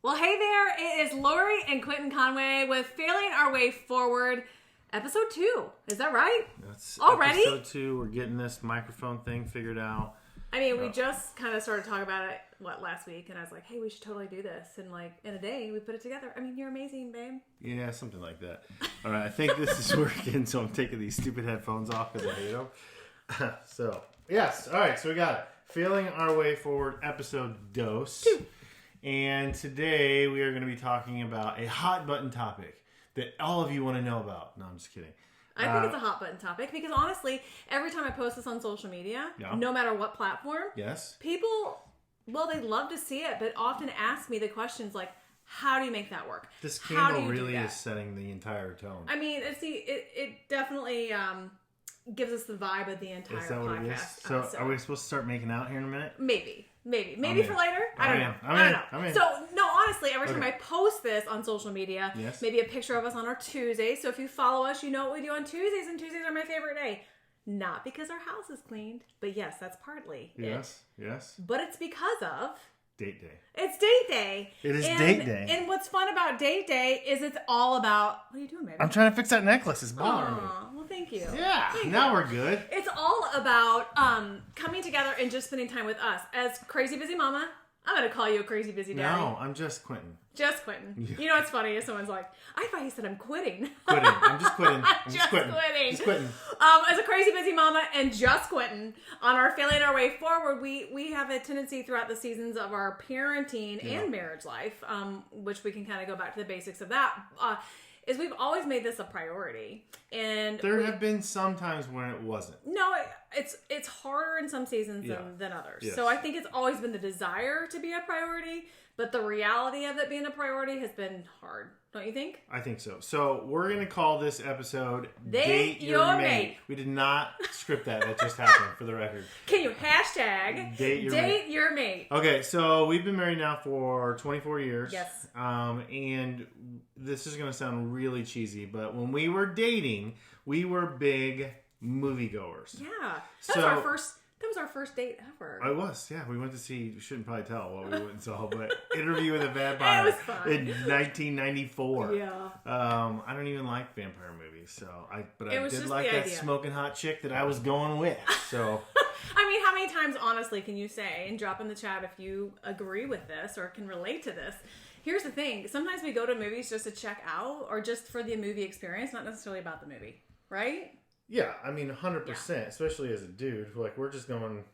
Well, hey there, it is Lori and Quentin Conway with Failing Our Way Forward, episode 2. Is that right? That's already? Episode 2, we're getting this microphone thing figured out. I mean, we just kind of started talking about it, last week, and I was like, hey, we should totally do this. And in a day, we put it together. I mean, you're amazing, babe. Yeah, something like that. All right, I think this is working, so I'm taking these stupid headphones off because I hate them. So, yes, all right, so we got it. Failing Our Way Forward, episode 2. And today we are going to be talking about a hot button topic that all of you want to know about. No, I'm just kidding. I think it's a hot button topic because honestly, every time I post this on social media, no matter what platform, people, well, they love to see it, but often ask me the questions like, how do you make that work? This candle really is setting the entire tone. I mean, it definitely gives us the vibe of the entire podcast. Is that what it is? So are we supposed to start making out here in a minute? Maybe for later. I don't know. I'm in. So no, honestly, every time I post this on social media, maybe a picture of us on our Tuesdays. So if you follow us, you know what we do on Tuesdays, and Tuesdays are my favorite day. Not because our house is cleaned, but yes, that's partly Yes. But it's because of date day. It's date day. It is date day. And what's fun about date day is it's all about... What are you doing, baby? I'm trying to fix that necklace. It's bothering me. Well, thank you. Yeah, we're good. It's all about daddy together and just spending time with us. As crazy busy mama, I'm going to call you a crazy busy daddy. No, I'm just Quentin. Just Quentin. Yeah. You know what's funny is someone's like, I thought he said I'm quitting. I'm just quitting. Just quitting. Just quitting. As a crazy busy mama and just Quentin, on our Failing Our Way Forward, we have a tendency throughout the seasons of our parenting and marriage life, which we can kind of go back to the basics of that, is we've always made this a priority. And there have been some times when it wasn't. No, it's harder in some seasons than others. Yes. So I think it's always been the desire to be a priority, but the reality of it being a priority has been hard. Don't you think? I think so. So we're going to call this episode Date Your Mate. We did not script that. That just happened for the record. Can you hashtag Date Your Mate? Okay, so we've been married now for 24 years. Yes. And this is going to sound really cheesy, but when we were dating, we were big moviegoers. Yeah. That was our first date ever. It was, yeah. We went to see, you shouldn't probably tell what we went and saw, but Interview with a Vampire. It was fun. In 1994. Yeah. I don't even like vampire movies, I did like that idea. smoking hot chick that I was going with, so. I mean, how many times, honestly, can you say, and drop in the chat if you agree with this or can relate to this. Here's the thing. Sometimes we go to movies just to check out or just for the movie experience, not necessarily about the movie, right? Yeah, I mean, 100%, especially as a dude. Like, we're going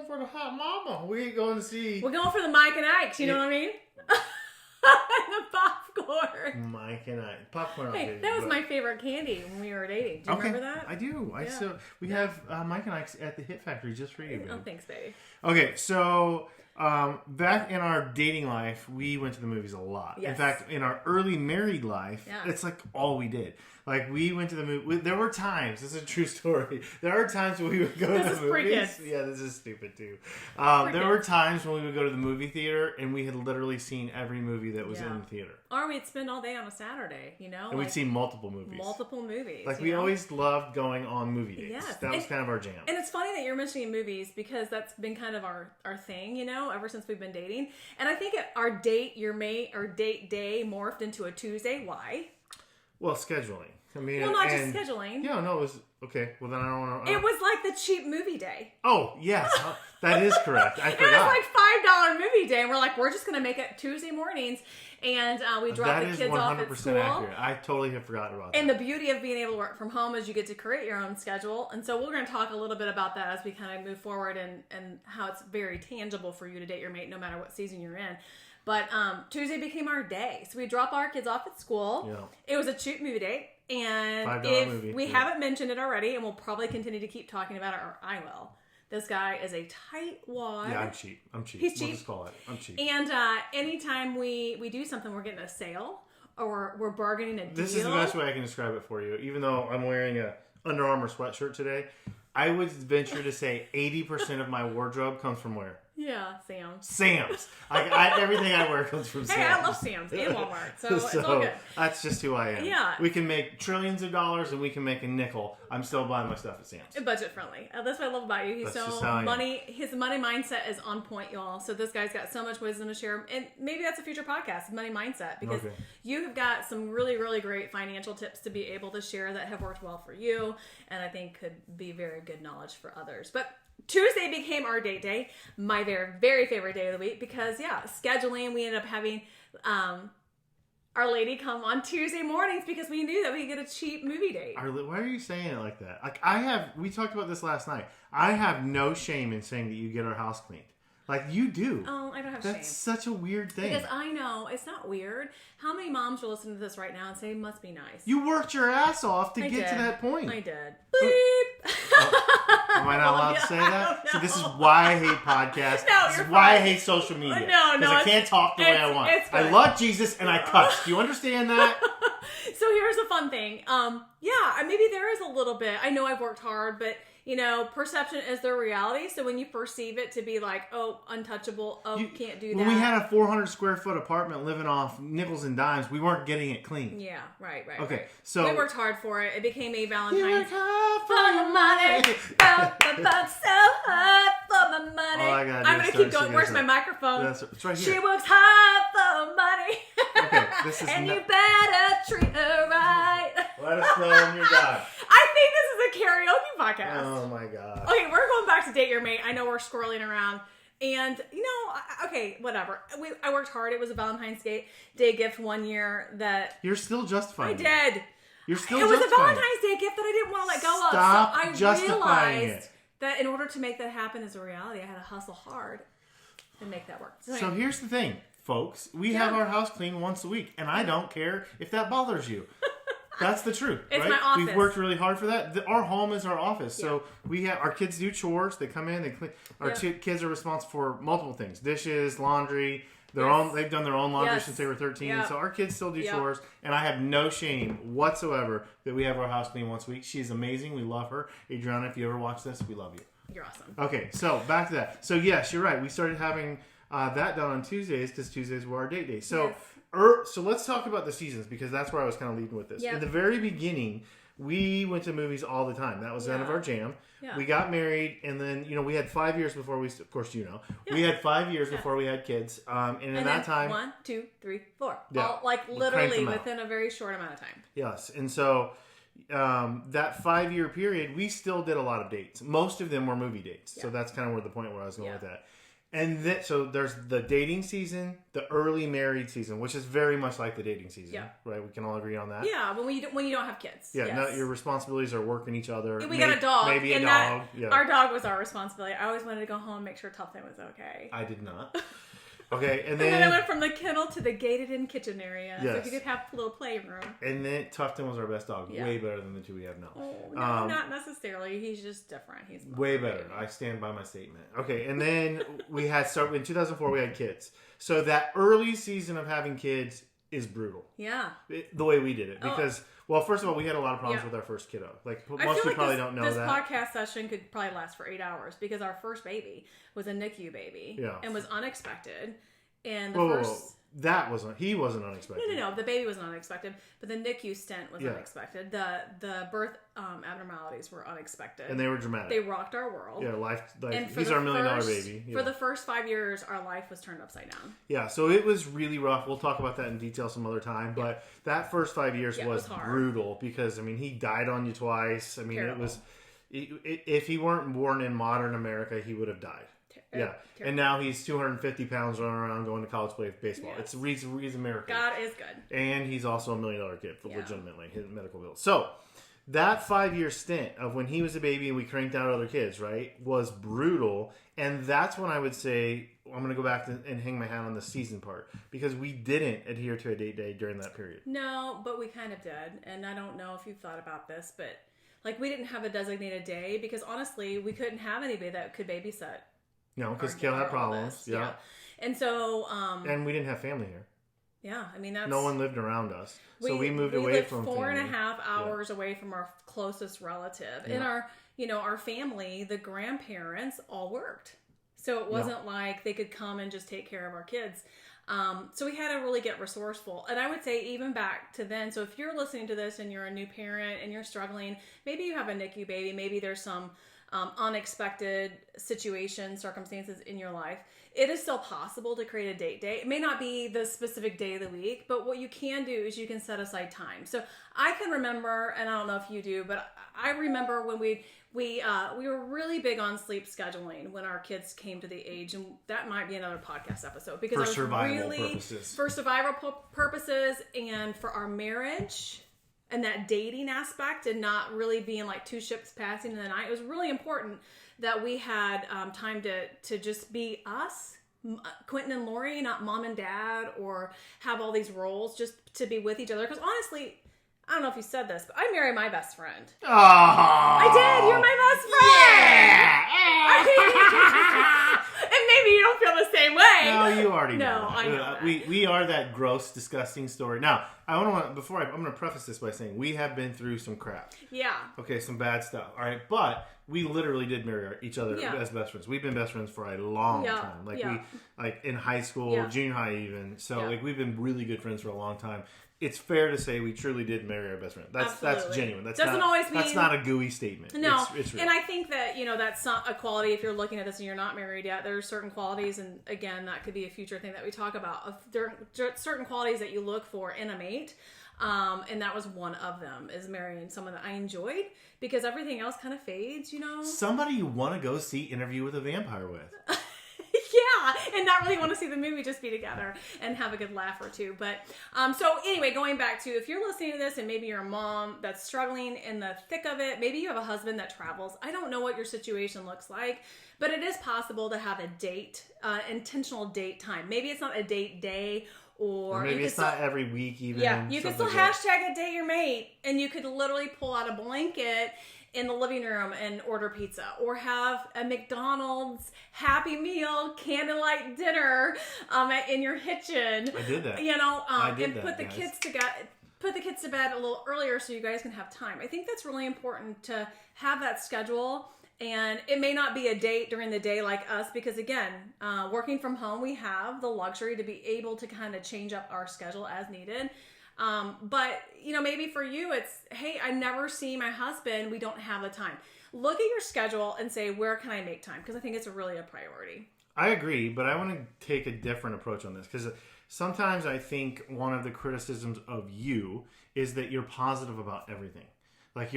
for the hot mama. We're going for the Mike and Ike's, you know what I mean? The popcorn. Mike and Ike. Popcorn. Hey, that was my favorite candy when we were dating. Do you remember that? I do. We have Mike and Ike's at the Hit Factory just for you, baby. Oh, thanks, baby. Okay, so back in our dating life, we went to the movies a lot. Yes. In fact, in our early married life, it's like all we did. Like, we went to the movie. There were times, this is a true story. There are times when we would go to the movies. Pre-kids. Yeah, this is stupid too. There were times when we would go to the movie theater and we had literally seen every movie that was in the theater. Or we'd spend all day on a Saturday, you know? And we'd see multiple movies. Like, we always loved going on movie dates. Yes. That was kind of our jam. And it's funny that you're mentioning movies because that's been kind of our thing, you know, ever since we've been dating. And I think our date your mate or date day morphed into a Tuesday. Why? Well, scheduling. I mean, not just scheduling. Yeah, no, it was okay. Well, then I don't want to. It was like the cheap movie day. Oh yes, that is correct. I forgot. It was like $5 movie day, and we're just going to make it Tuesday mornings, and we drop the kids off at school. That is 100% accurate. I totally have forgotten about that. And the beauty of being able to work from home is you get to create your own schedule, and so we're going to talk a little bit about that as we kind of move forward, and how it's very tangible for you to date your mate, no matter what season you're in. But Tuesday became our day, so we drop our kids off at school. Yeah. It was a cheap movie date. And if we haven't mentioned it already, and we'll probably continue to keep talking about it, or I will. This guy is a tight wad. Yeah, I'm cheap. He's cheap. We'll just call it. I'm cheap. And anytime we do something, we're getting a sale or we're bargaining a deal. This is the best way I can describe it for you. Even though I'm wearing a Under Armour sweatshirt today, I would venture to say 80% of my wardrobe comes from where? Yeah, Sam's. Sam's. Everything I wear comes from Sam's. Hey, I love Sam's and Walmart, so it's all good. That's just who I am. Yeah. We can make trillions of dollars and we can make a nickel. I'm still buying my stuff at Sam's. Budget friendly. That's what I love about you. He's That's just so how I am. his money mindset is on point, y'all. So this guy's got so much wisdom to share. And maybe that's a future podcast, money mindset, because you have got some really, really great financial tips to be able to share that have worked well for you, and I think could be very good knowledge for others. But Tuesday became our date day, my very, very favorite day of the week, because scheduling, we ended up having Our Lady come on Tuesday mornings because we knew that we could get a cheap movie date. Why are you saying it like that? Like we talked about this last night. I have no shame in saying that you get our house cleaned. Like you do. Oh, I don't have shame. That's such a weird thing. Because I know it's not weird. How many moms will listen to this right now and say, "Must be nice"? You worked your ass off to get to that point. I did. Bleep. Am I not allowed to say that? So this is why I hate podcasts. No, this you're is why I fine. hate social media. No, because I can't talk the way I want. I love Jesus and I cuss. Do you understand that? So here's a fun thing. Maybe there is a little bit. I know I've worked hard, but perception is their reality. So when you perceive it to be like, oh, untouchable, you can't do that. When we had a 400 square foot apartment living off nickels and dimes, we weren't getting it clean. Yeah, right. Okay, so we worked hard for it. It became a Valentine's. You work hard for your money. So hard for my money. All I gotta do I'm is gonna start keep going. singing Where's this my up. microphone? It's right here. She works hard for money. Okay, this is and you better treat her right. Let us know when you're done. I think this is a karaoke podcast. Oh my god. Okay, we're going back to Date Your Mate. I know we're scrolling around. And, okay, whatever. I worked hard. It was a Valentine's Day gift one year that... You're still justifying it. I did. You're still justifying it. It was a justifying Valentine's Day gift that I didn't want to let go Stop of. So I justifying realized that in order to make that happen as a reality, I had to hustle hard and make that work. So here's the thing, folks. We have our house cleaned once a week, and I don't care if that bothers you. That's the truth. It's right? my office. We've worked really hard for that. Our home is our office. So we have our kids do chores. They come in, they clean. Our kids are responsible for multiple things: dishes, laundry. They've done their own laundry since they were 13. Yep. So our kids still do chores, and I have no shame whatsoever that we have our house cleaned once a week. She's amazing. We love her. Adriana, if you ever watch this, we love you. You're awesome. Okay, so back to that. So yes, you're right. We started having that done on Tuesdays because Tuesdays were our date days. So. So let's talk about the seasons because that's where I was kind of leading with this. Yep. In the very beginning, we went to movies all the time. That was kind of our jam. Yeah. We got married, and then we had 5 years before we. Of course, we had 5 years before we had kids. And in that time, 1, 2, 3, 4. Yeah, all, literally within a very short amount of time. Yes, and so that 5-year period, we still did a lot of dates. Most of them were movie dates. So that's kind of where the point where I was going with that. And so there's the dating season, the early married season, which is very much like the dating season, right? We can all agree on that. Yeah, when you don't have kids. Yeah, yes. Your responsibilities are working each other. We got a dog. Maybe a dog. Our dog was our responsibility. I always wanted to go home and make sure Tufton was okay. I did not. Okay, and then I went from the kennel to the gated-in kitchen area, yes. so he could have a little playroom. And then Tufton was our best dog, way better than the two we have now. Oh, no, not necessarily. He's just different. He's way better. I stand by my statement. Okay, and then we had in 2004 we had kids. So that early season of having kids is brutal. Yeah, the way we did it because. Well, first of all, we had a lot of problems with our first kiddo. Like most people probably don't know this that. This podcast session could probably last for 8 hours because our first baby was a NICU baby and was unexpected. And he wasn't unexpected. No, the baby wasn't unexpected, but the NICU stent was unexpected. The birth abnormalities were unexpected, and they were dramatic. They rocked our world. Yeah, he's our $1 million baby. For the first 5 years, our life was turned upside down. Yeah, so it was really rough. We'll talk about that in detail some other time. But that first 5 years was brutal because he died on you twice. Terrible. It was if he weren't born in modern America, he would have died. Yeah, terrible. And now he's 250 pounds running around going to college to play baseball. Yes. He's American. God is good. And he's also $1 million kid for legitimately his medical bills. So that 5-year stint of when he was a baby and we cranked out other kids, right, was brutal. And that's when I would say I'm going to go back and hang my hat on the season part because we didn't adhere to a date day during that period. No, but we kind of did. And I don't know if you've thought about this, but we didn't have a designated day because honestly, we couldn't have anybody that could babysit. No, because Kale had problems. Yeah. And so... and we didn't have family here. Yeah, I mean, that's... No one lived around us. So we moved away from family. 4.5 hours away from our closest relative. Yeah. And our family, the grandparents, all worked. So it wasn't like they could come and just take care of our kids. So we had to really get resourceful. And I would say even back to then, so if you're listening to this and you're a new parent and you're struggling, maybe you have a NICU baby, maybe there's some unexpected circumstances in your life, it is still possible to create a date day. It may not be the specific day of the week, but what you can do is you can set aside time. So I can remember, and I don't know if you do, but I remember when we were really big on sleep scheduling when our kids came to the age, and that might be another podcast episode because for survival purposes and for our marriage and that dating aspect and not really being like two ships passing in the night. It was really important that we had time to just be us, Quentin and Lori, not mom and dad, or have all these roles, just to be with each other. Because honestly, I don't know if you said this, but I married my best friend. Oh, I did. You're my best friend. Yeah. And maybe you don't feel the same way. No, you already know. No, I know that. We are that gross, disgusting story. Now, I'm going to preface this by saying we have been through some crap. Yeah. Okay, some bad stuff. All right, but we literally did marry each other as best friends. We've been best friends for a long time. We in high school, junior high even. So we've been really good friends for a long time. It's fair to say we truly did marry our best friend. That's genuine. That's not a gooey statement. No, it's real. And I think that that's not a quality. If you're looking at this and you're not married yet, there are certain qualities, and again, that could be a future thing that we talk about. There are certain qualities that you look for in a mate, and that was one of them, is marrying someone that I enjoyed, because everything else kind of fades. Somebody you want to go see Interview with a Vampire with. Yeah, and not really want to see the movie, just be together and have a good laugh or two. But so anyway, going back to, if you're listening to this and maybe you're a mom that's struggling in the thick of it, maybe you have a husband that travels. I don't know what your situation looks like, but it is possible to have a date, intentional date time. Maybe it's not a date day, or maybe it's not every week even. Yeah, you could still hashtag a date your mate, and you could literally pull out a blanket in the living room and order pizza, or have a McDonald's Happy Meal candlelight dinner in your kitchen. I did that. And put the kids to bed a little earlier so you guys can have time. I think that's really important to have that schedule. And it may not be a date during the day like us, because again, working from home, we have the luxury to be able to kind of change up our schedule as needed. But maybe for you, it's, hey, I never see my husband. We don't have the time. Look at your schedule and say, where can I make time? Because I think it's really a priority. I agree, but I want to take a different approach on this, because sometimes I think one of the criticisms of you is that you're positive about everything. Like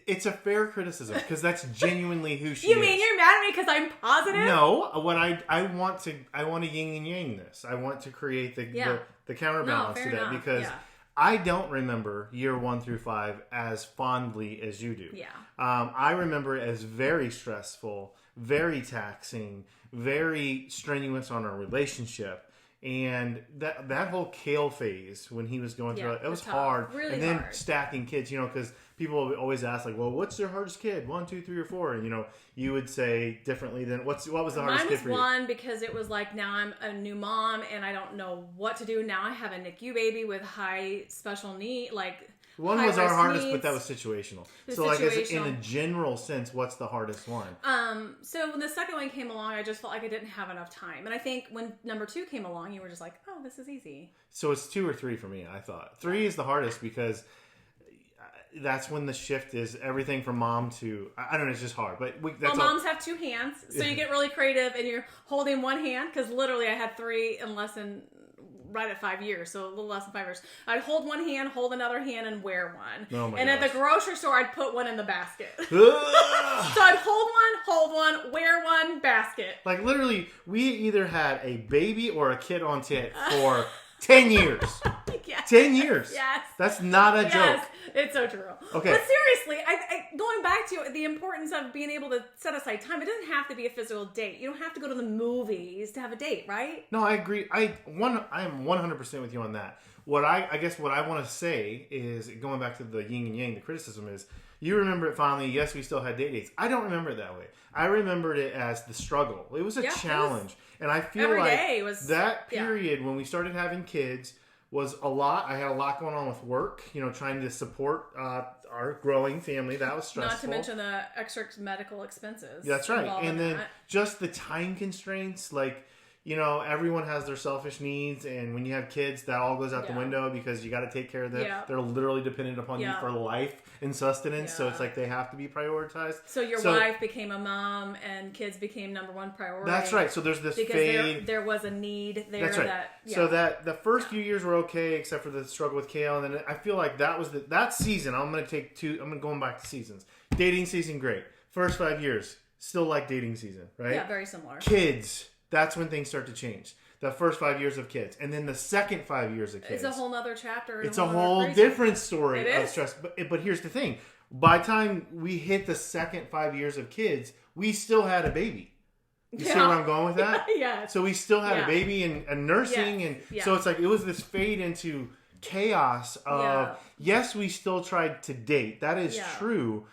it's a fair criticism, because that's genuinely who she is. You mean you're mad at me because I'm positive? No, what I want to yin and yang this. I want to create the counterbalance to that, because I don't remember year 1 through 5 as fondly as you do. Yeah. I remember it as very stressful, very taxing, very strenuous on our relationship. And that whole Kale phase, when he was going through it was hard. Really and then hard. Stacking kids, because people always ask, like, well, what's your hardest kid? 1, 2, 3, or 4? And you would say differently than what was the hardest kid for you? Mine was 1, because it was like, now I'm a new mom and I don't know what to do. Now I have a NICU baby with high special need, like. 1 was our hardest, but that was situational. In a general sense, what's the hardest one? So when the second one came along, I just felt like I didn't have enough time. And I think when number 2 came along, you were just like, oh, this is easy. So it's 2 or 3 for me, I thought. 3 is the hardest, because that's when the shift is everything from mom to, I don't know, it's just hard. But moms have 2 hands, so you get really creative and you're holding 1 hand, because literally I had 3 in less than right at 5 years, so a little less than 5 years. I'd hold 1 hand, hold another hand, and wear 1. Oh my and gosh. At the grocery store, I'd put 1 in the basket. So I'd hold 1, wear 1, basket. Like, literally, we either had a baby or a kid on tit for 10 years. Yes. 10 years. Yes. That's not a joke. It's so true. Okay. But seriously, I going back to the importance of being able to set aside time. It doesn't have to be a physical date. You don't have to go to the movies to have a date, right? No, I agree. I am 100% with you on that. What I guess what I want to say is, going back to the yin and yang, the criticism is, you remember it fondly. Yes, we still had date dates. I don't remember it that way. I remembered it as the struggle. It was a challenge. And I feel every like day was, that period when we started having kids was a lot. I had a lot going on with work, trying to support our growing family, that was stressful. Not to mention the extra medical expenses. That's right. And then just the time constraints, like, you know, everyone has their selfish needs, and when you have kids, that all goes out the window because you got to take care of them. Yeah. They're literally dependent upon you for life and sustenance, so it's like they have to be prioritized. So your wife became a mom, and kids became number one priority. That's right. So there's this because there was a need there. That's right. So that the first few years were okay, except for the struggle with Kale, and then I feel like that was that season. I'm going back to seasons. Dating season, great. First 5 years, still like dating season, right? Yeah, very similar. Kids. That's when things start to change. The first 5 years of kids. And then the second 5 years of kids. It's a whole nother chapter. It's a whole different story of stress. But here's the thing. By the time we hit the second 5 years of kids, we still had a baby. You see where I'm going with that? Yeah. So we still had a baby and nursing. Yes. And so it's like it was this fade into chaos of, yes, we still tried to date. That is true.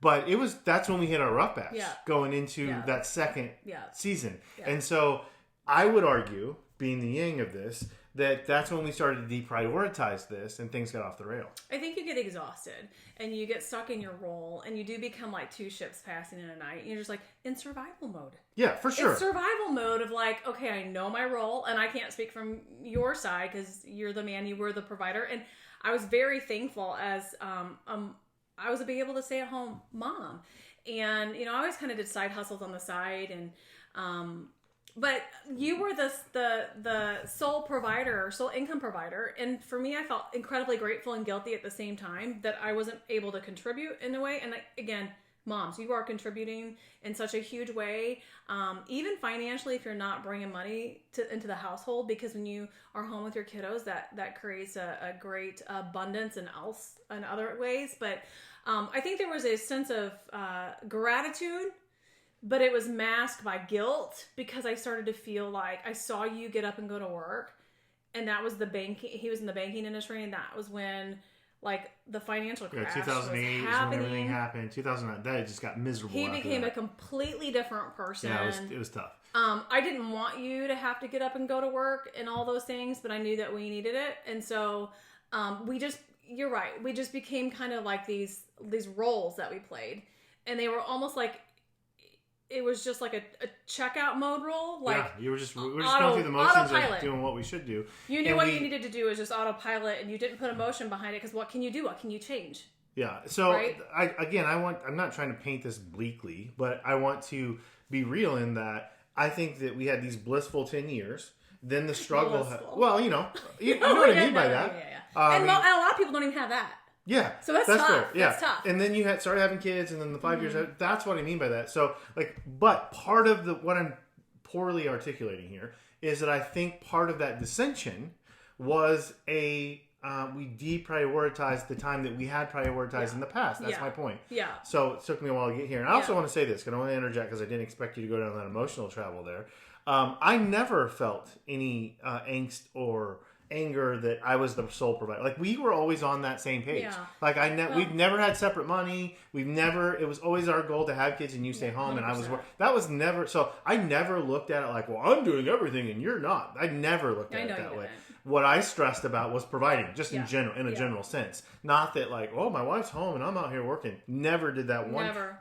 But that's when we hit our rough patch going into that second season. Yeah. And so I would argue, being the yang of this, that's when we started to deprioritize this and things got off the rail. I think you get exhausted and you get stuck in your role and you do become like two ships passing in a night. And you're just like in survival mode. Yeah, for sure. It's survival mode of like, okay, I know my role, and I can't speak from your side because you're the man, you were the provider. And I was very thankful as I was being able to stay at home mom. And, you know, I always kind of did side hustles on the side. And, but you were the sole provider, sole income provider. And for me, I felt incredibly grateful and guilty at the same time that I wasn't able to contribute in a way. And again, moms, you are contributing in such a huge way, even financially, if you're not bringing money into the household, because when you are home with your kiddos, that creates a great abundance in other ways. But I think there was a sense of gratitude, but it was masked by guilt because I started to feel like I saw you get up and go to work, and that was he was in the banking industry, and that was when like the financial crash 2008 is when everything happened. 2009, that just got miserable. He became a completely different person. Yeah, it was tough. I didn't want you to have to get up and go to work and all those things, but I knew that we needed it. And so you're right. We just became kind of like these roles that we played. And they were almost like, it was just like a checkout mode role. Like, yeah, we're just going through the motions of doing what we should do. You knew what you needed to do is just autopilot, and you didn't put emotion behind it because what can you do? What can you change? Yeah. So right? I'm not trying to paint this bleakly, but I want to be real in that I think that we had these blissful 10 years. Then the struggle. Well, you know what I mean by that. Yeah. And a lot of people don't even have that. Yeah, so that's tough. Fair. Yeah, that's tough. And then you started having kids, and then the 5 years. That's what I mean by that. So, but part of what I'm poorly articulating here is that I think part of that dissension was we deprioritized the time that we had prioritized in the past. That's my point. Yeah. So it took me a while to get here, and I also want to say this because I want to interject because I didn't expect you to go down that emotional travel there. I never felt any angst or anger that I was the sole provider. Like, we were always on that same page. Yeah. Like, we've never had separate money. It was always our goal to have kids and you stay home 100%. And I was that was never, so I never looked at it like, well, I'm doing everything and you're not. I never looked at it that way. What I stressed about was providing, just in general, in a general sense. Not that like, oh, my wife's home and I'm out here working. Never did that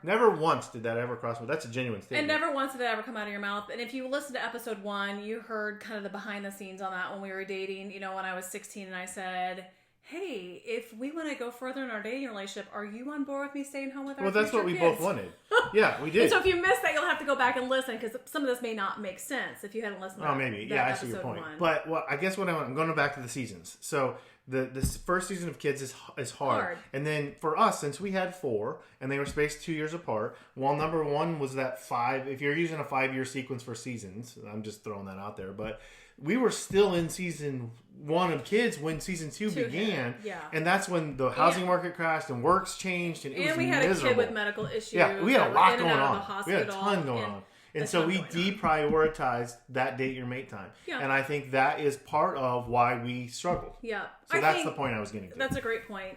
Never once did that ever cross my. That's a genuine statement. And never once did that ever come out of your mouth. And if you listen to episode 1, you heard kind of the behind the scenes on that when we were dating. You know, when I was 16 and I said, hey, if we want to go further in our dating relationship, are you on board with me staying home with our kids? Well, that's what we both wanted. Yeah, we did. And so if you missed that, you'll have to go back and listen because some of this may not make sense if you hadn't listened to that. Oh, maybe. Yeah, I see your point. 1. But I guess I'm going back to the seasons. So this first season of kids is hard. And then for us, since we had 4 and they were spaced 2 years apart, while number 1 was that 5, if you're using a 5-year sequence for seasons, I'm just throwing that out there, but we were still in season 1 of kids when season 2 began. Yeah. And that's when the housing market crashed and works changed and it was miserable. And we had a kid with medical issues. Yeah, we had a lot going on. We had a ton going on. And so we deprioritized that date your mate time. Yeah. And I think that is part of why we struggled. Yeah. So that's the point I was getting to. That's a great point.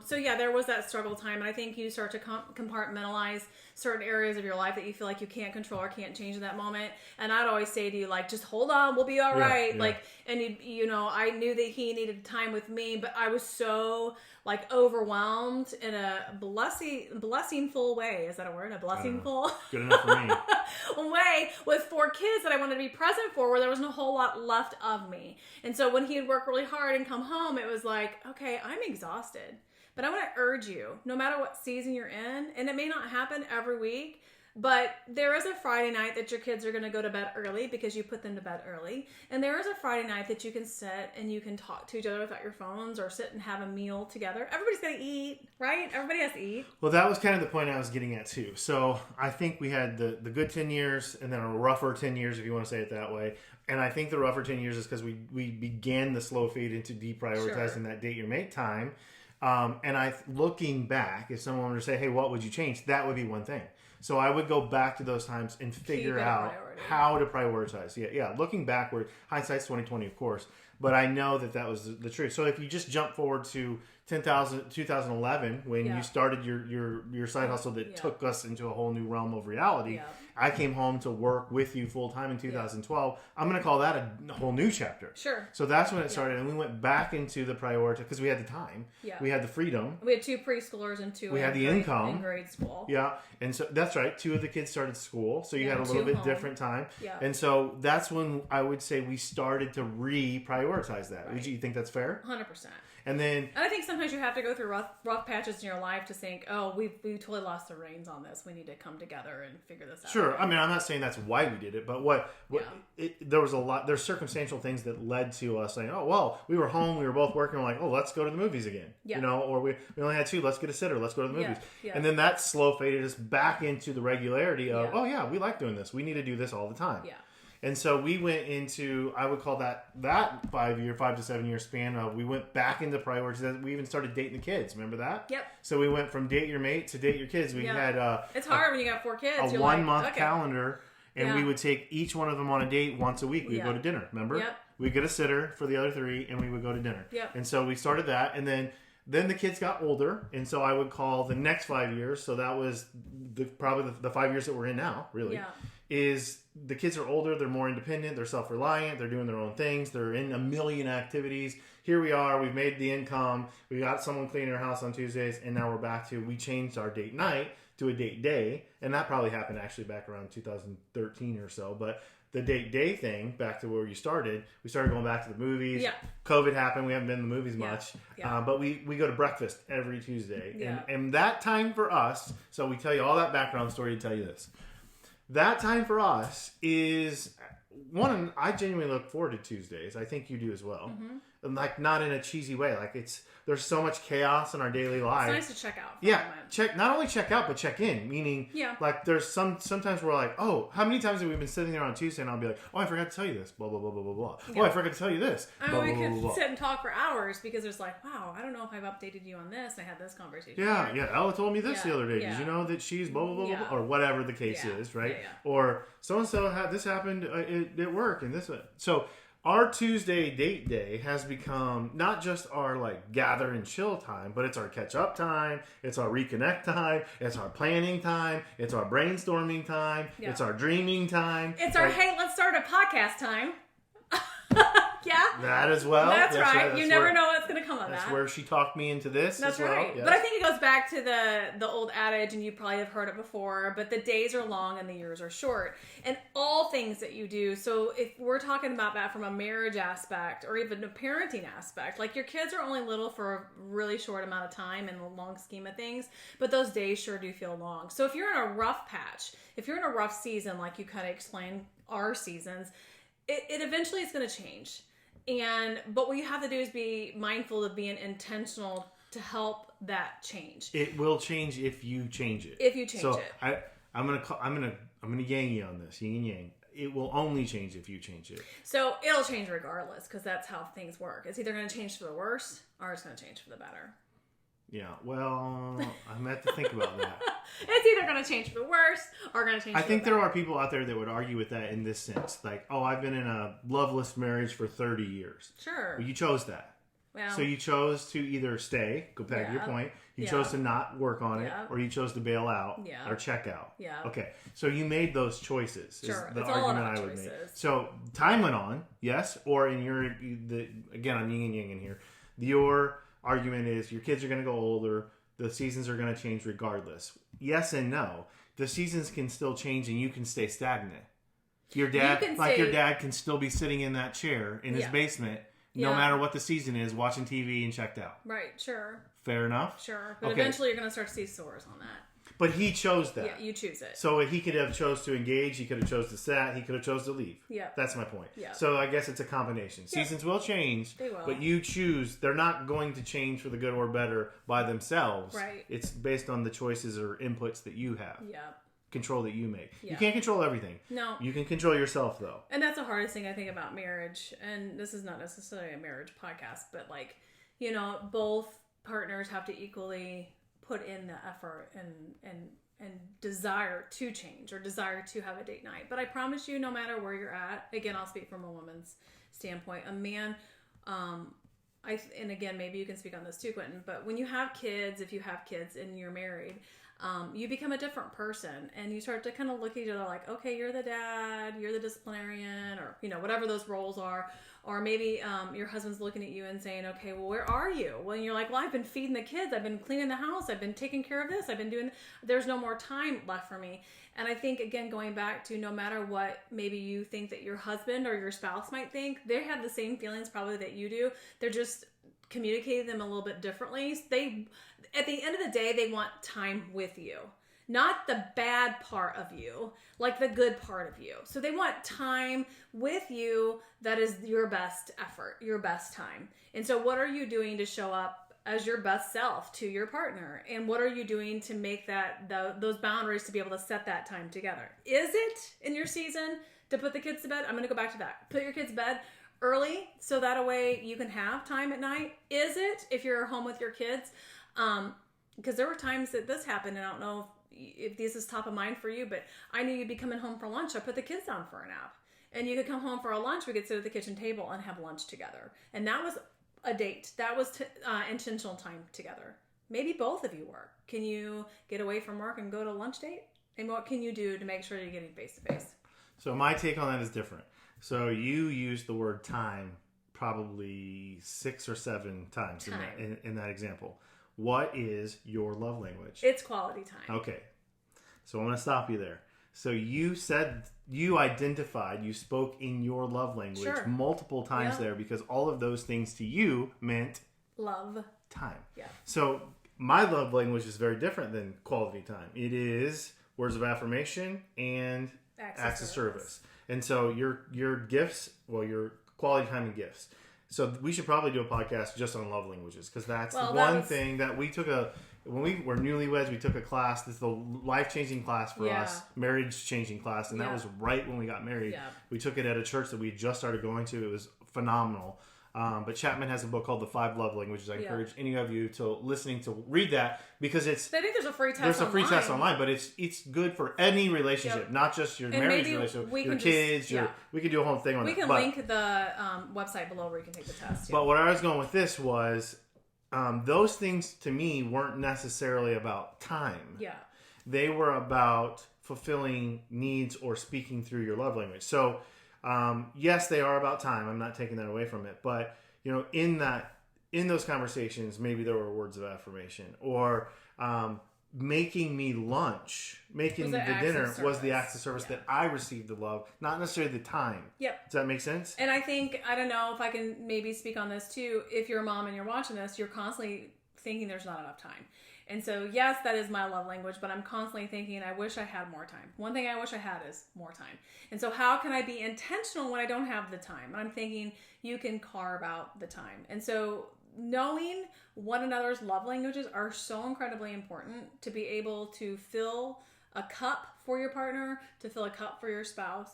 So yeah, there was that struggle time, and I think you start to compartmentalize certain areas of your life that you feel like you can't control or can't change in that moment. And I'd always say to you, like, just hold on, we'll be all right. Yeah. Like, and you know, I knew that he needed time with me, but I was so like overwhelmed in a blessingful way. Is that a word? A blessingful? Good enough for me. Way with 4 kids that I wanted to be present for, where there wasn't a whole lot left of me. And so when he would work really hard and come home, it was like, okay, I'm exhausted. But I want to urge you, no matter what season you're in, and it may not happen every week, but there is a Friday night that your kids are going to go to bed early because you put them to bed early. And there is a Friday night that you can sit and you can talk to each other without your phones, or sit and have a meal together. Everybody's got to eat, right? Everybody has to eat. Well, that was kind of the point I was getting at too. So I think we had the good 10 years and then a rougher 10 years, if you want to say it that way. And I think the rougher 10 years is because we began the slow fade into deprioritizing that date your mate time. And looking back, if someone were to say, hey, what would you change? That would be one thing. So I would go back to those times and figure out how to prioritize. Yeah. Looking backward, hindsight's 20/20, of course. But I know that was the truth. So if you just jump forward to 2011, when you started your side hustle that took us into a whole new realm of reality, I came home to work with you full time in 2012. I'm going to call that a whole new chapter. Sure. So that's when it started, and we went back into the priority because we had the time. Yeah. We had the freedom. We had 2 preschoolers and 2 we had the income in grade school. Yeah, and so that's right. 2 of the kids started school, so you had a little bit different time. Yeah. And so that's when I would say we started to reprioritize that. Right. Would you think that's fair? 100%. And I think sometimes you have to go through rough patches in your life to think, oh, we totally lost the reins on this. We need to come together and figure this out. Sure. I mean, I'm not saying that's why we did it, but there was there's circumstantial things that led to us saying, oh, well, we were home, we were both working, we're like, oh, let's go to the movies again. Yeah. You know, or we only had 2, let's get a sitter, let's go to the movies. Yeah. And then that slow faded us back into the regularity of, oh yeah, we like doing this. We need to do this all the time. Yeah. And so we went into, I would call that 5 to 7 year span of, we went back into priorities. We even started dating the kids. Remember that? Yep. So we went from date your mate to date your kids. We had it's hard when you got 4 kids. A 1 month calendar, and we would take each one of them on a date once a week. We'd go to dinner. Remember? Yep. We'd get a sitter for the other 3, and we would go to dinner. Yep. And so we started that, and then the kids got older, and so I would call the next 5 years. So that was probably the 5 years that we're in now. Really. Yeah. Is the kids are older, they're more independent, they're self-reliant, they're doing their own things, they're in a million activities. Here we are, we've made the income, we got someone cleaning our house on Tuesdays, and now we're back to, we changed our date night to a date day, and that probably happened actually back around 2013 or so, but the date day thing, back to where you started, we started going back to the movies. Yeah. COVID happened, we haven't been in the movies much, but we go to breakfast every Tuesday, and that time for us, so we tell you all that background story to tell you this. That time for us is one. I genuinely look forward to Tuesdays. I think you do as well. Mm-hmm. And like not in a cheesy way. Like there's so much chaos in our daily lives. It's nice to check out. Not only check out but check in. Meaning, like there's sometimes we're like, oh, how many times have we been sitting there on Tuesday and I'll be like, oh, I forgot to tell you this, blah blah blah blah blah blah. Yeah. Oh, I forgot to tell you this. We could sit and talk for hours because it's like, wow, I don't know if I've updated you on this. I had this conversation. Yeah, yeah. Ella told me this the other day. Did you know that she's blah blah blah, blah or whatever the case is, right? Yeah. Or so and so had this happened at work and this. So. Our Tuesday date day has become not just our like gather and chill time, but it's our catch up time, it's our reconnect time, it's our planning time, it's our brainstorming time, it's our dreaming time. It's our hey, let's start a podcast time. Yeah. That as well. That's right. That's you never know what's going to come of that. That's where she talked me into this. That's as well. Right. Yes. But I think it goes back to the old adage, and you probably have heard it before, but the days are long and the years are short. And all things that you do. So if we're talking about that from a marriage aspect or even a parenting aspect, like your kids are only little for a really short amount of time in the long scheme of things, but those days sure do feel long. So if you're in a rough patch, if you're in a rough season, like you kind of explained our seasons, it eventually is going to change. But what you have to do is be mindful of being intentional to help that change. It will change if you change it. If you change it. So I'm gonna yang you on this, yin and yang. It will only change if you change it. So it'll change regardless, because that's how things work. It's either going to change for the worse or it's going to change for the better. Yeah, well, I meant to think about that. It's either going to change for the worse or going to change I for think the there better. are people out there that would argue with that in this sense. Like, oh, I've been in a loveless marriage for 30 years. Sure. Well, you chose that. Well, So you chose to either stay, go back to your point, you chose to not work on it, or you chose to bail out or check out. Yeah. Okay, so you made those choices. Sure. Is the It's argument all about I would choices. make. So time went on, yes, or in again, I'm yin and yang in here. Your argument is your kids are going to go older, the seasons are going to change regardless. Yes and no. The seasons can still change and you can stay stagnant. Your dad, your dad can still be sitting in that chair in his basement. No matter what the season is, watching TV and checked out. Right, sure. Fair enough? Sure. But eventually you're going to start to see sores on that. But he chose that. Yeah, you choose it. So he could have chose to engage, he could have chose to sat, he could have chose to leave. Yeah. That's my point. Yeah. So I guess it's a combination. Yeah. Seasons will change, they will. But you choose. They're not going to change for the good or better by themselves. Right. It's based on the choices or inputs that you have. Yeah. Control that you make. Yeah. You can't control everything. No. You can control yourself, though. And that's the hardest thing I think about marriage. And this is not necessarily a marriage podcast, but like, you know, both partners have to equally put in the effort and desire to change or desire to have a date night. But I promise you, no matter where you're at, again, I'll speak from a woman's standpoint. A man, and again, maybe you can speak on this too, Quentin, but when you have kids, if you have kids and you're married, you become a different person and you start to kind of look at each other like, okay, you're the dad, you're the disciplinarian, or, you know, whatever those roles are. Or maybe your husband's looking at you and saying, okay, well, where are you? Well, and you're like, well, I've been feeding the kids. I've been cleaning the house. I've been taking care of this. I've been doing, there's no more time left for me. And I think, again, going back to no matter what maybe you think that your husband or your spouse might think, they have the same feelings probably that you do. They're just communicating them a little bit differently. They, at the end of the day, they want time with you. Not the bad part of you, like the good part of you. So they want time with you that is your best effort, your best time. And so what are you doing to show up as your best self to your partner? And what are you doing to make that those boundaries to be able to set that time together? Is it in your season to put the kids to bed? I'm going to go back to that. Put your kids to bed early so that way you can have time at night. Is it if you're home with your kids? Because there were times that this happened, and I don't know if this is top of mind for you, but I knew you'd be coming home for lunch. I put the kids down for a nap. And you could come home for a lunch. We could sit at the kitchen table and have lunch together. And that was a date. That was intentional time together. Maybe both of you work. Can you get away from work and go to lunch date? And what can you do to make sure you're getting face-to-face? So my take on that is different. So you used the word time probably 6 or 7 times in that example. What is your love language? It's quality time. Okay. So I'm going to stop you there. So you said, you identified, you spoke in your love language multiple times there because all of those things to you meant love. Time. Yeah. So my love language is very different than quality time. It is words of affirmation and acts of service. And so your gifts, well, your quality time and gifts. So we should probably do a podcast just on love languages because that's one thing that we took when we were newlyweds, we took a class. This is the life-changing class for us, marriage-changing class, and that was right when we got married. Yeah. We took it at a church that we just started going to. It was phenomenal. But Chapman has a book called The 5 Love Languages. I encourage any of you to read that because it's. I think there's a free test. There's a free test online, but it's good for any relationship, not just your marriage relationship, your kids. We could do a whole thing on that. We can link the website below where you can take the test. But what I was going with this was, those things to me weren't necessarily about time. Yeah, they were about fulfilling needs or speaking through your love language. So. Yes, they are about time. I'm not taking that away from it. But, you know, in those conversations, maybe there were words of affirmation or making me lunch, making the dinner was the acts of service that I received the love, not necessarily the time. Yep. Does that make sense? And I think, I don't know if I can maybe speak on this too. If you're a mom and you're watching this, you're constantly thinking there's not enough time. And so, yes, that is my love language, but I'm constantly thinking, I wish I had more time. One thing I wish I had is more time. And so how can I be intentional when I don't have the time? And I'm thinking you can carve out the time. And so knowing one another's love languages are so incredibly important to be able to fill a cup for your partner, to fill a cup for your spouse,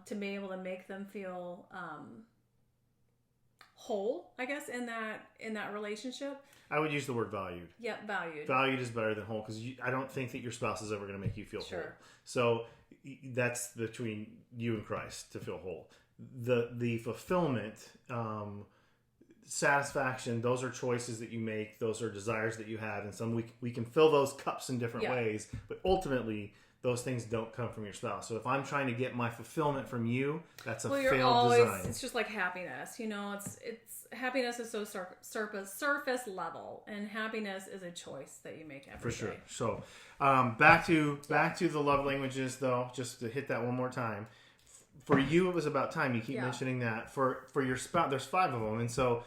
to be able to make them feel whole, I guess, in that relationship. I would use the word valued. Yep, valued. Valued is better than whole, because I don't think that your spouse is ever going to make you feel whole. So that's between you and Christ to feel whole. The fulfillment, satisfaction, those are choices that you make. Those are desires that you have, and some we can fill those cups in different ways. But ultimately, those things don't come from your spouse. So if I'm trying to get my fulfillment from you, that's a failed design. It's just like happiness. It's happiness is so surface level, and happiness is a choice that you make every day. For sure. So back to the love languages, though, just to hit that one more time. For you, it was about time. You keep mentioning that. For your spouse, there's 5 of them, and so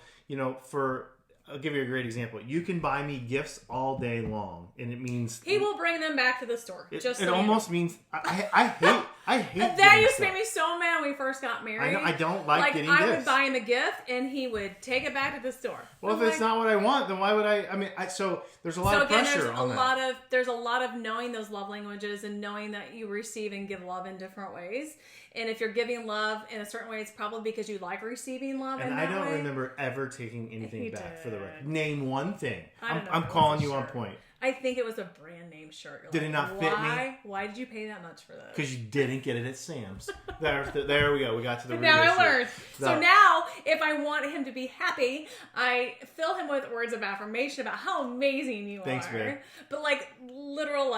I'll give you a great example. You can buy me gifts all day long, and it means he will bring them back to the store. It almost means I hate that used to make me so mad when we first got married. I don't like getting gifts. I would buy him a gift, and he would take it back to the store. Well, if it's not what I want, then why would I? I mean, so there's a lot of pressure on that. There's a lot of knowing those love languages and knowing that you receive and give love in different ways. And if you're giving love in a certain way, it's probably because you like receiving love. And I don't remember ever taking anything back for the record. Name one thing. I'm calling you on point. I think it was a brand name shirt. Did it not fit me? Why did you pay that much for this? Because you didn't get it at Sam's. There we go. We got to the root now issue. I learned. So now, if I want him to be happy, I fill him with words of affirmation about how amazing you Thanks, are. babe. But literal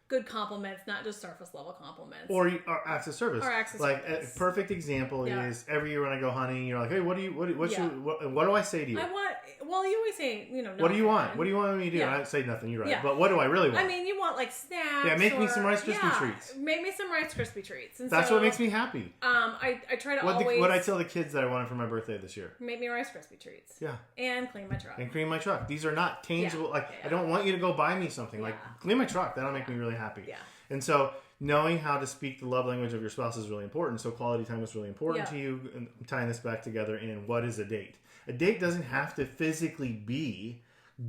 good compliments, not just surface level compliments. Or acts of service. Or acts of A service. perfect example is every year when I go hunting, you're like, hey, what do I say to you? You always say, nothing. What do you want? What do you want me to do? Yeah. I say nothing, you're right. Yeah. But what do I really want? I mean, you want snacks. Yeah, make me some Rice Krispie treats. Make me some Rice Krispie treats. And that's what makes me happy. I try to What did I tell the kids that I wanted for my birthday this year? Make me Rice Krispie treats. Yeah. And clean my truck. These are not tangible. I don't want you to go buy me something. Clean my truck. That'll make me really happy. Yeah. And so knowing how to speak the love language of your spouse is really important. So quality time is really important to you. And I'm tying this back together in what is a date? A date doesn't have to physically be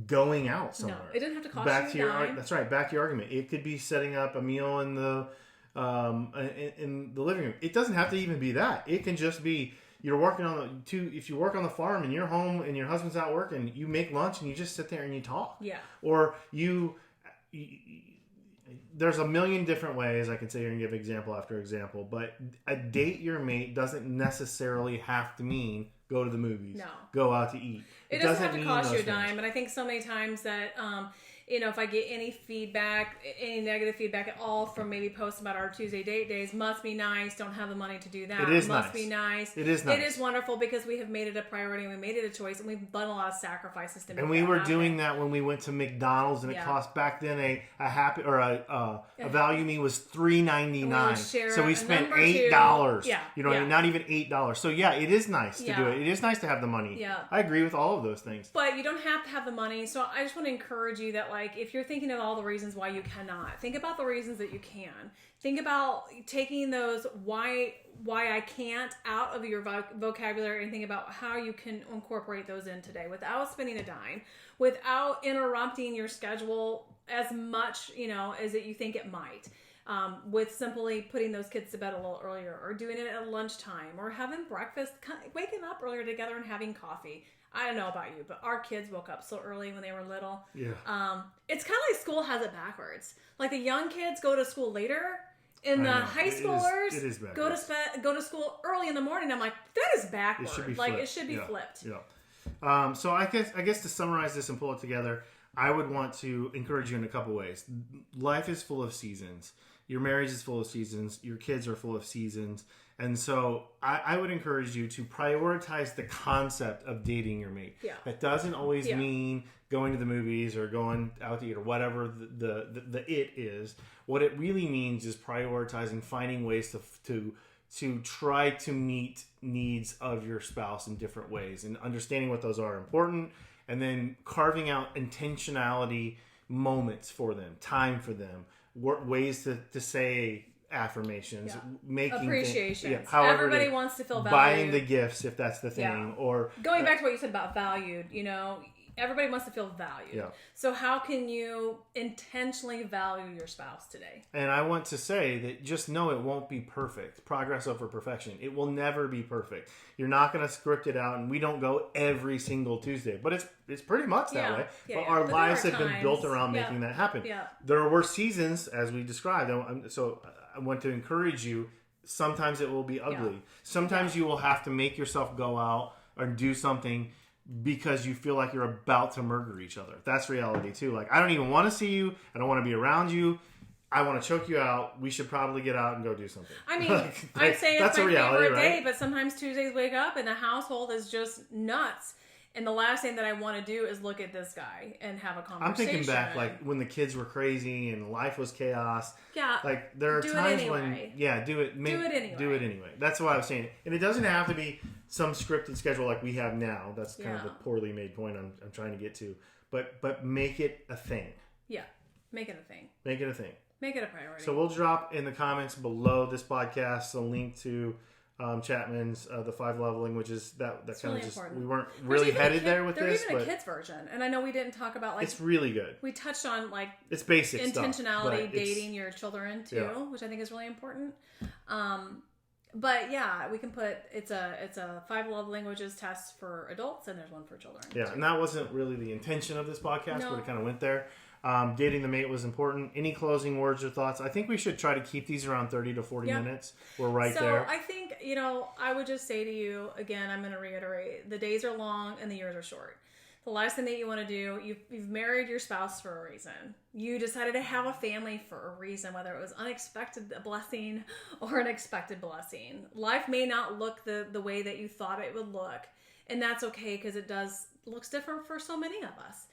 going out somewhere. No, it doesn't have to cost you a dime. That's right. Back to your argument. It could be setting up a meal in the living room. It doesn't have to even be that. It can just be you're working if you work on the farm and you're home and your husband's out working, you make lunch and you just sit there and you talk. Yeah. Or there's a million different ways I can sit here and give example after example, but a date your mate doesn't necessarily have to mean go to the movies. No. Go out to eat. It doesn't have to cost you a dime, but I think so many times that, if I get any feedback, any negative feedback at all from maybe posts about our Tuesday date days, must be nice, don't have the money to do that. It is must be nice. It is nice. It is wonderful because we have made it a priority and we made it a choice and we've done a lot of sacrifices to make it And we were doing that when we went to McDonald's and it cost back then a happy or a value me was $3.99. So we spent $8. Yeah. You know what I mean? Not even $8. So it is nice to do it. It is nice to have the money. Yeah. I agree with all of those things. But you don't have to have the money. So I just want to encourage you that if you're thinking of all the reasons why you cannot, think about the reasons that you can. Think about taking those why I can't out of your vocabulary and think about how you can incorporate those in today without spending a dime, without interrupting your schedule as much, as you think it might. With simply putting those kids to bed a little earlier or doing it at lunchtime or having breakfast, waking up earlier together and having coffee. I don't know about you, but our kids woke up so early when they were little. Yeah. It's kind of like school has it backwards. Like the young kids go to school later, and the high schoolers go to school early in the morning. I'm like, that is backwards. It should be flipped. Yeah. So I guess to summarize this and pull it together, I would want to encourage you in a couple ways. Life is full of seasons. Your marriage is full of seasons. Your kids are full of seasons. And so I would encourage you to prioritize the concept of dating your mate. Yeah. That doesn't always mean going to the movies or going out to eat or whatever the it is. What it really means is prioritizing, finding ways to try to meet needs of your spouse in different ways and understanding what those are important, and then carving out intentionality moments for them, time for them, ways to say affirmations, making appreciation. Everybody wants to feel valued. Buying the gifts if that's the thing, or going back to what you said about valued. everybody wants to feel valued. Yeah. So how can you intentionally value your spouse today? And I want to say that just know it won't be perfect. Progress over perfection. It will never be perfect. You're not going to script it out, and we don't go every single Tuesday. But it's pretty much that way. But our lives have been built around making that happen. Yeah. There were seasons, as we described. So I want to encourage you. Sometimes it will be ugly. Yeah. Sometimes you will have to make yourself go out or do something because you feel like you're about to murder each other. That's reality too. Like, I don't even want to see you. I don't want to be around you. I want to choke you out. We should probably get out and go do something. I mean, I'd say that's it's my reality, favorite day, right? but sometimes Tuesdays wake up and the household is just nuts. And the last thing that I want to do is look at this guy and have a conversation. I'm thinking back, like, when the kids were crazy and life was chaos. Yeah. Like, there are times when... Yeah, do it anyway. Do it anyway. That's what I was saying. And it doesn't have to be some scripted schedule like we have now. That's kind of the poorly made point I'm trying to get to. But make it a thing. Yeah. Make it a thing. Make it a thing. Make it a priority. So we'll drop in the comments below this podcast a link to Chapman's The 5 Love Languages. That kind really of just important. We weren't really headed there with this. There's even a kids version, and I know we didn't talk about, like, it's really good. We touched on, like, it's basic intentionality, stuff, dating your children too, which I think is really important. But yeah, we can put it's a 5 love languages test for adults, and there's one for children. Yeah, too. and that wasn't really the intention of this podcast, No. but it kind of went there. Dating the mate was important. Any closing words or thoughts? I think we should try to keep these around 30 to 40 minutes. We're right there. So I think, I would just say to you, again, I'm going to reiterate, the days are long and the years are short. The last thing that you want to do, you've married your spouse for a reason. You decided to have a family for a reason, whether it was unexpected blessing or an expected blessing. Life may not look the way that you thought it would look, and that's okay because it looks different for so many of us.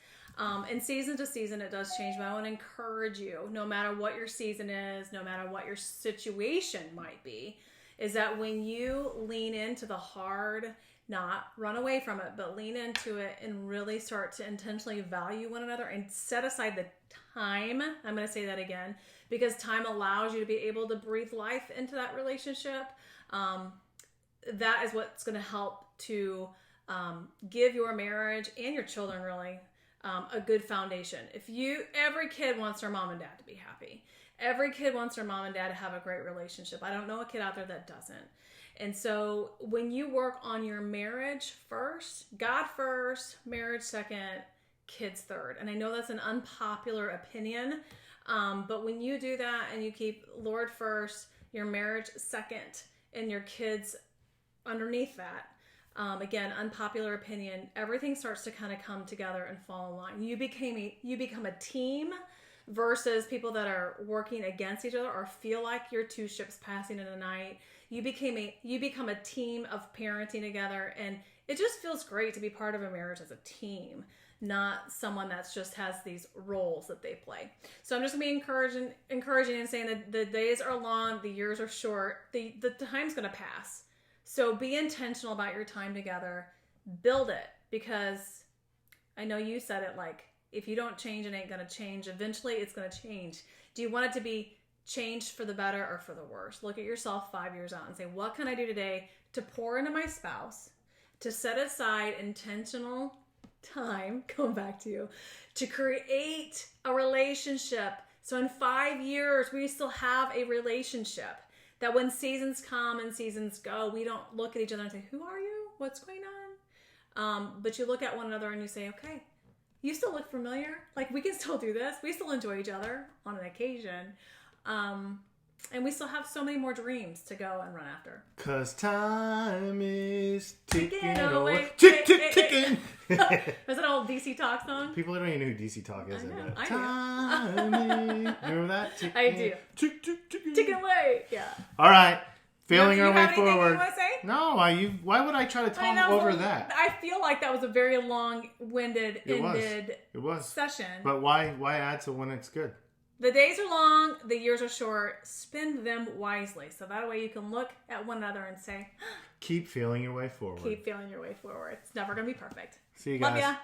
And season to season, it does change, but I want to encourage you, no matter what your season is, no matter what your situation might be, is that when you lean into the hard, not run away from it, but lean into it and really start to intentionally value one another and set aside the time. I'm going to say that again, because time allows you to be able to breathe life into that relationship. That is what's going to help to give your marriage and your children really a good foundation. Every kid wants their mom and dad to be happy. Every kid wants their mom and dad to have a great relationship. I don't know a kid out there that doesn't. And so when you work on your marriage first, God first, marriage second, kids third. And I know that's an unpopular opinion, but when you do that and you keep Lord first, your marriage second, and your kids underneath that, again, unpopular opinion, everything starts to kind of come together and fall in line. You become a team versus people that are working against each other or feel like you're two ships passing in the night. You become a team of parenting together, and it just feels great to be part of a marriage as a team, not someone that's just has these roles that they play. So I'm just going to be encouraging and saying that the days are long, the years are short, the time's going to pass. So be intentional about your time together. Build it, because I know you said it, like, if you don't change, it ain't going to change. Eventually, it's going to change. Do you want it to be changed for the better or for the worse? Look at yourself 5 years out and say, what can I do today to pour into my spouse, to set aside intentional time, going back to you, to create a relationship. So in 5 years, we still have a relationship. That when seasons come and seasons go, we don't look at each other and say, who are you? What's going on? But you look at one another and you say, okay, you still look familiar. Like, we can still do this. We still enjoy each other on an occasion. And we still have so many more dreams to go and run after. 'Cause time is ticking away. Ticking. Was that an old DC Talk song? People don't even know who DC Talk is. I Time is... Remember that? Ticking. I do. Ticking away. Yeah. All right. Failing our way forward. You want to say? No, why would I try to talk over that? I feel like that was a very long-winded session. But why add to when it's good? The days are long, the years are short. Spend them wisely. So that way you can look at one another and say, keep feeling your way forward. Keep feeling your way forward. It's never going to be perfect. See you guys. Love ya.